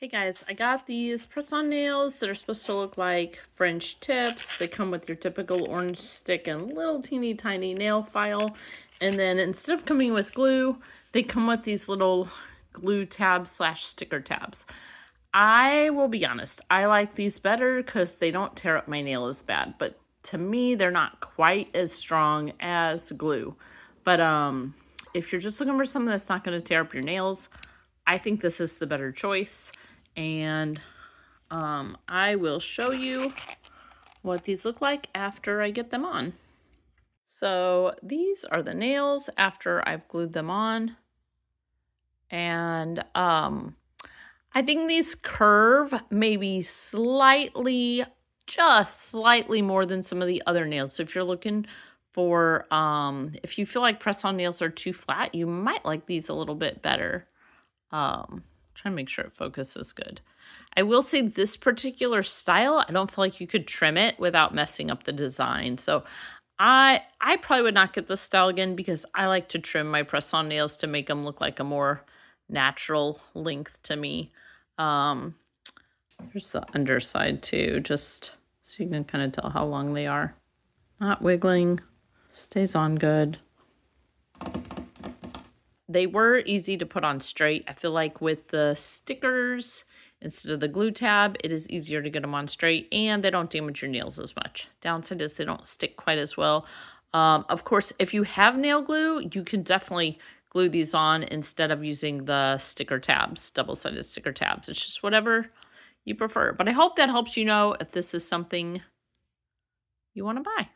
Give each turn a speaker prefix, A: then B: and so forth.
A: Hey guys, I got these press-on nails that are supposed to look like French tips. They come with your typical orange stick and little teeny tiny nail file. And then instead of coming with glue, they come with these little glue tabs slash sticker tabs. I will be honest, I like these better because they don't tear up my nail as bad. But to me, they're not quite as strong as glue. But if you're just looking for something that's not going to tear up your nails, I think this is the better choice. And I will show you what these look like after I get them on. So these are the nails after I've glued them on. And I think these curve maybe slightly, just slightly more than some of the other nails. So if you're looking for, if you feel like press-on nails are too flat, you might like these a little bit better. Trying to make sure it focuses good. I will say this particular style, I don't feel like you could trim it without messing up the design. So I probably would not get this style again because I like to trim my press-on nails to make them look like a more natural length to me. Here's the underside too, just so you can kind of tell how long they are. Not wiggling, stays on good. They were easy to put on straight. I feel like with the stickers, instead of the glue tab, it is easier to get them on straight and they don't damage your nails as much. Downside is they don't stick quite as well. Of course, if you have nail glue, you can definitely glue these on instead of using the sticker tabs, double-sided sticker tabs. It's just whatever you prefer. But I hope that helps you know if this is something you want to buy.